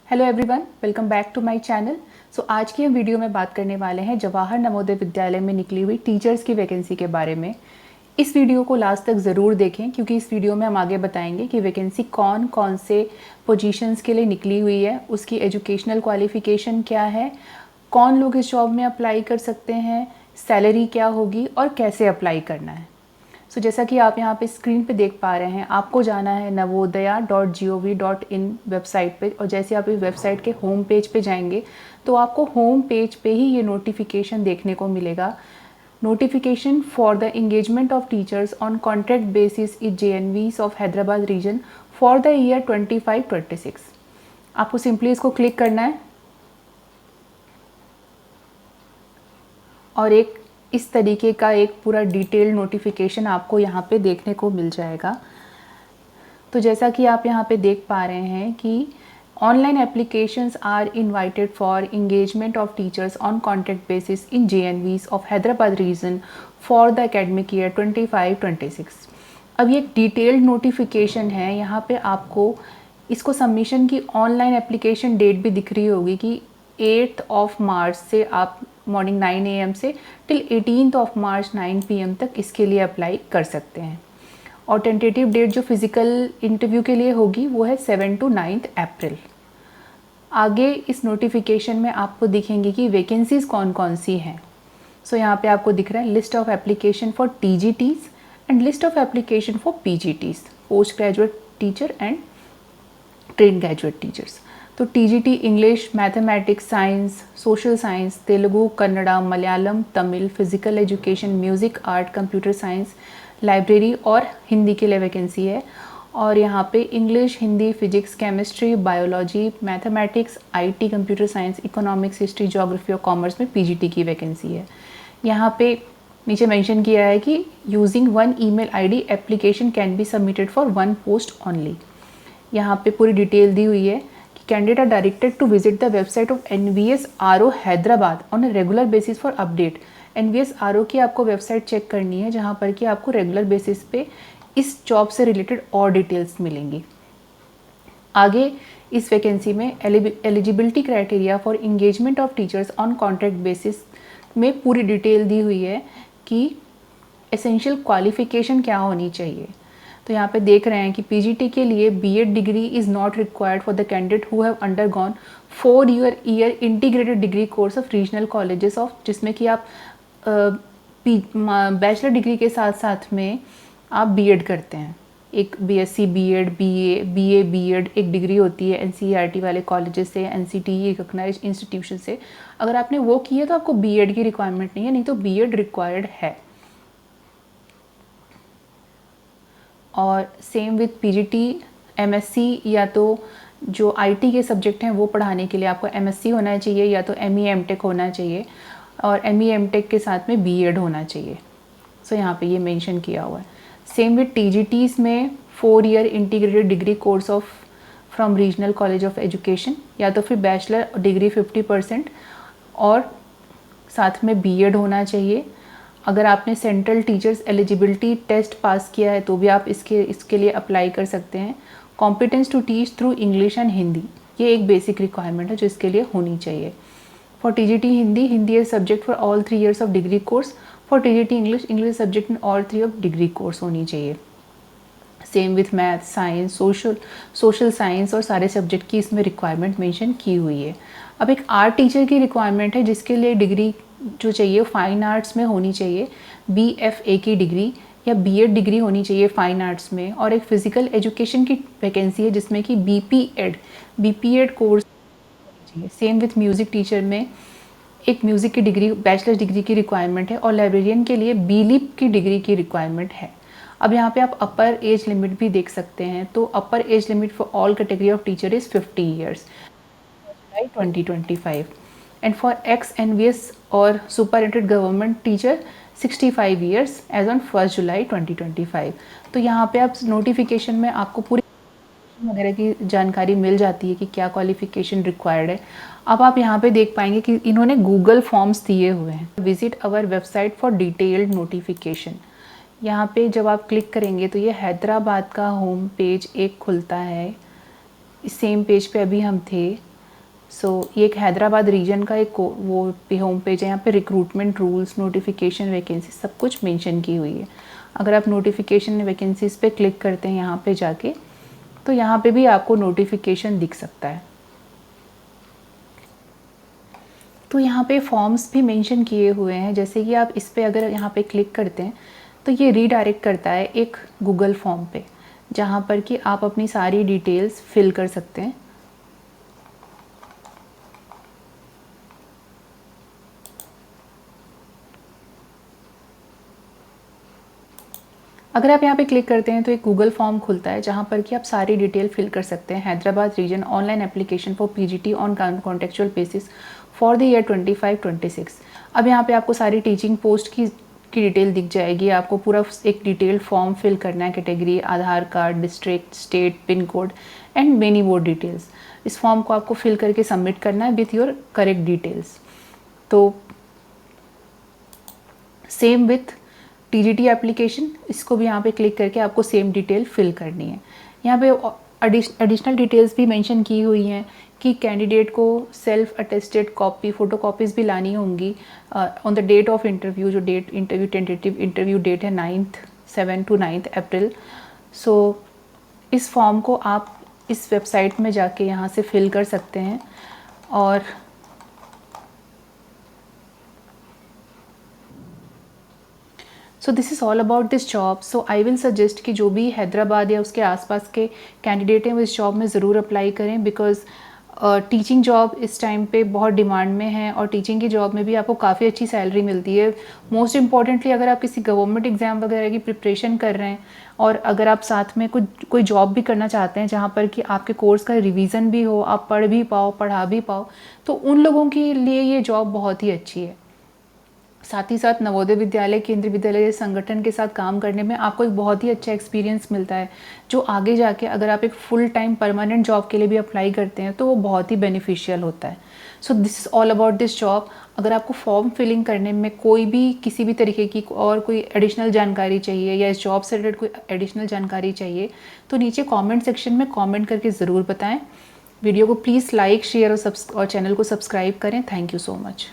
Hello everyone, welcome back to my channel. आज की हम वीडियो में बात करने वाले हैं जवाहर नवोदय विद्यालय में निकली हुई टीचर्स की वैकेंसी के बारे में। इस वीडियो को लास्ट तक ज़रूर देखें क्योंकि इस वीडियो में हम आगे बताएंगे कि वैकेंसी कौन कौन से पोजीशंस के लिए निकली हुई है, उसकी एजुकेशनल क्वालिफ़िकेशन क्या है, कौन लोग इस जॉब में अप्लाई कर सकते हैं, सैलरी क्या होगी और कैसे अप्लाई करना है। जैसा कि आप यहाँ पे स्क्रीन पे देख पा रहे हैं, आपको जाना है navodaya.gov.in वेबसाइट पे, और जैसे आप इस वेबसाइट के होम पेज पे जाएंगे तो आपको होम पेज पे ही ये नोटिफिकेशन देखने को मिलेगा। Notification for the engagement of teachers on contract basis in JNVs of Hyderabad region for the year 25-26। आपको सिंपली इसको क्लिक करना है और एक इस तरीके का एक पूरा डिटेल नोटिफिकेशन आपको यहाँ पे देखने को मिल जाएगा। तो जैसा कि आप यहाँ पे देख पा रहे हैं कि online applications are invited for engagement of teachers on contract basis in JNVs of Hyderabad region for the academic year 25-26। अब ये एक डिटेल्ड नोटिफिकेशन है। यहाँ पे आपको इसको सबमिशन की ऑनलाइन एप्लीकेशन डेट भी दिख रही होगी कि 8 मार्च से आप मॉर्निंग 9 AM से टिल 18 मार्च 9 PM तक इसके लिए अप्लाई कर सकते हैं। और टेंटेटिव डेट जो फिज़िकल इंटरव्यू के लिए होगी वो है 7 to 9 अप्रैल। आगे इस नोटिफिकेशन में आपको दिखेंगी कि वैकेंसीज़ कौन कौन सी हैं। यहाँ पे आपको दिख रहा है list of application for TGTs and list of application for PGTs, post graduate teacher and train graduate teachers. तो TGT English, mathematics, science, social science, Telugu, Kannada, Malayalam, Tamil, physical education, music, art, computer science, library और हिंदी के लिए vacancy है। और यहाँ पे English, Hindi, physics, chemistry, biology, mathematics, IT, computer science, economics, history, geography और commerce में PGT की वैकेंसी है। यहाँ पे नीचे मेंशन किया है कि using 1 email ID application can be submitted for 1 post only. यहाँ पे पूरी डिटेल दी हुई है कि candidate are directed to visit the website of NVS RO Hyderabad on a regular basis for update. NVS RO की आपको वेबसाइट चेक करनी है जहाँ पर कि आपको रेगुलर बेसिस पे इस जॉब से रिलेटेड और डिटेल्स मिलेंगी। आगे इस वैकेंसी में eligibility criteria for engagement of teachers on contract basis में पूरी डिटेल दी हुई है कि एसेंशियल क्वालिफिकेशन क्या होनी चाहिए। तो यहाँ पे देख रहे हैं कि PGT के लिए BEd degree is not required for the candidate who have undergone 4 year integrated degree course of regional colleges of, जिसमें कि आप बैचलर डिग्री के साथ साथ में आप BEd करते हैं। एक BSc BEd, BA BEd एक डिग्री होती है NCERT वाले कॉलेजेस से, NCTE रिकॉग्नाइज्ड इंस्टीट्यूशन से। अगर आपने वो की है तो आपको BEd की रिक्वायरमेंट नहीं है, नहीं तो BEd रिक्वायर्ड है। और सेम विथ PGT, MSc या तो जो IT के सब्जेक्ट हैं वो पढ़ाने के लिए आपको MSc होना चाहिए या तो ME MTech होना चाहिए, और ME MTech के साथ में BEd होना चाहिए। यहाँ पे ये मेंशन किया हुआ है। सेम विथ TGTs में 4 year integrated degree course of from regional college of education, या तो फिर बैचलर डिग्री 50% और साथ में BEd होना चाहिए। अगर आपने central teachers eligibility test pass किया है तो भी आप इसके लिए अप्लाई कर सकते हैं। Competence to teach through English and Hindi, ये एक बेसिक रिक्वायरमेंट है जो इसके लिए होनी चाहिए। For TGT Hindi is subject for all 3 years of degree course. For TGT English subject in all 3 of degree course होनी चाहिए। Same with math, science, social science और सारे सब्जेक्ट की इसमें रिक्वायरमेंट मेंशन की हुई है। अब एक आर्ट टीचर की रिक्वायरमेंट है जिसके लिए डिग्री जो चाहिए फाइन आर्ट्स में होनी चाहिए, BFA की डिग्री या BEd डिग्री होनी चाहिए फाइन आर्ट्स में। और एक फ़िज़िकल एजुकेशन की वैकेंसी है जिसमें कि BPEd कोर्स चाहिए। सेम विथ म्यूज़िक टीचर में एक म्यूज़िक की डिग्री, बैचलर डिग्री की रिक्वायरमेंट है। और लाइब्रेरियन के लिए BLib की डिग्री की रिक्वायरमेंट है। अब यहाँ पे आप अपर एज लिमिट भी देख सकते हैं। तो अपर age limit for all category of teacher is 50 years, July 2025। and for ex-NVS और superannuated government teacher 65 years as on 1 July 2025। तो यहाँ पे आप नोटिफिकेशन में आपको पूरी वगैरह की जानकारी मिल जाती है कि क्या क्वालिफिकेशन रिक्वायर्ड है। अब आप यहाँ पे देख पाएंगे कि इन्होंने गूगल फॉर्म्स दिए हुए हैं। Visit our website for detailed notification. यहाँ पे जब आप क्लिक करेंगे तो ये हैदराबाद का होम पेज एक खुलता है। इस सेम पेज पे अभी हम थे। ये एक हैदराबाद रीजन का एक वो होम पेज है। यहाँ पे रिक्रूटमेंट रूल्स, नोटिफिकेशन, वैकेंसी सब कुछ मेंशन की हुई है। अगर आप नोटिफिकेशन वैकेंसीज़ पे क्लिक करते हैं यहाँ पे जाके, तो यहाँ पे भी आपको नोटिफिकेशन दिख सकता है। तो यहाँ पे फॉर्म्स भी मेंशन किए हुए हैं, जैसे कि आप इस पे अगर यहाँ पे क्लिक करते हैं तो ये रीडायरेक्ट करता है एक गूगल फॉर्म पे, जहाँ पर कि आप अपनी सारी डिटेल्स फिल कर सकते हैं। अगर आप यहाँ पे क्लिक करते हैं तो एक गूगल फॉर्म खुलता है, जहाँ पर कि आप सारी डिटेल फिल कर सकते हैं। Hyderabad region online application for PGT on contextual basis for the year 25-26। अब यहाँ पे आपको सारी टीचिंग पोस्ट की डिटेल दिख जाएगी। आपको पूरा एक डिटेल फॉर्म फिल करना है, category, Aadhaar card, district, state, pin code and many more details. इस फॉर्म को आपको फिल करके सबमिट करना है विथ योर करेक्ट डिटेल्स। तो सेम विथ टीजीटी एप्लीकेशन, इसको भी यहाँ पे क्लिक करके आपको सेम डिटेल फिल करनी है। यहाँ पे एडिशनल डिटेल्स भी मेंशन की हुई हैं कि कैंडिडेट को self attested copy, photo copies भी लानी होंगी on the date of interview. जो date interview tentative interview date है 7 to 9 अप्रैल। इस फॉर्म को आप इस वेबसाइट में जाके यहाँ से फिल कर सकते हैं। और this is all about this job. I will suggest कि जो भी हैदराबाद या उसके आसपास के कैंडिडेट हैं वो इस जॉब में ज़रूर अप्लाई करें, बिकॉज़ टीचिंग जॉब इस टाइम पे बहुत डिमांड में है और टीचिंग की जॉब में भी आपको काफ़ी अच्छी सैलरी मिलती है। मोस्ट इम्पॉर्टेंटली अगर आप किसी गवर्नमेंट एग्ज़ाम वगैरह की प्रिपरेशन कर रहे हैं और अगर आप साथ में कोई जॉब भी करना चाहते हैं जहाँ पर कि आपके कोर्स का रिवीजन भी हो, आप पढ़ भी पाओ, पढ़ा भी पाओ, तो उन लोगों के लिए ये जॉब बहुत ही अच्छी है। साथ ही साथ नवोदय विद्यालय, केंद्रीय विद्यालय संगठन के साथ काम करने में आपको एक बहुत ही अच्छा एक्सपीरियंस मिलता है, जो आगे जाके अगर आप एक फुल टाइम परमानेंट जॉब के लिए भी अप्लाई करते हैं तो वो बहुत ही बेनिफिशियल होता है। This is all about this job. अगर आपको फॉर्म फिलिंग करने में कोई भी किसी भी तरीके की और कोई एडिशनल जानकारी चाहिए या इस जॉब से रिलेटेड कोई एडिशनल जानकारी चाहिए तो नीचे कॉमेंट सेक्शन में कॉमेंट करके ज़रूर बताएँ। वीडियो को प्लीज़ लाइक, शेयर और चैनल को सब्सक्राइब करें। Thank you so much.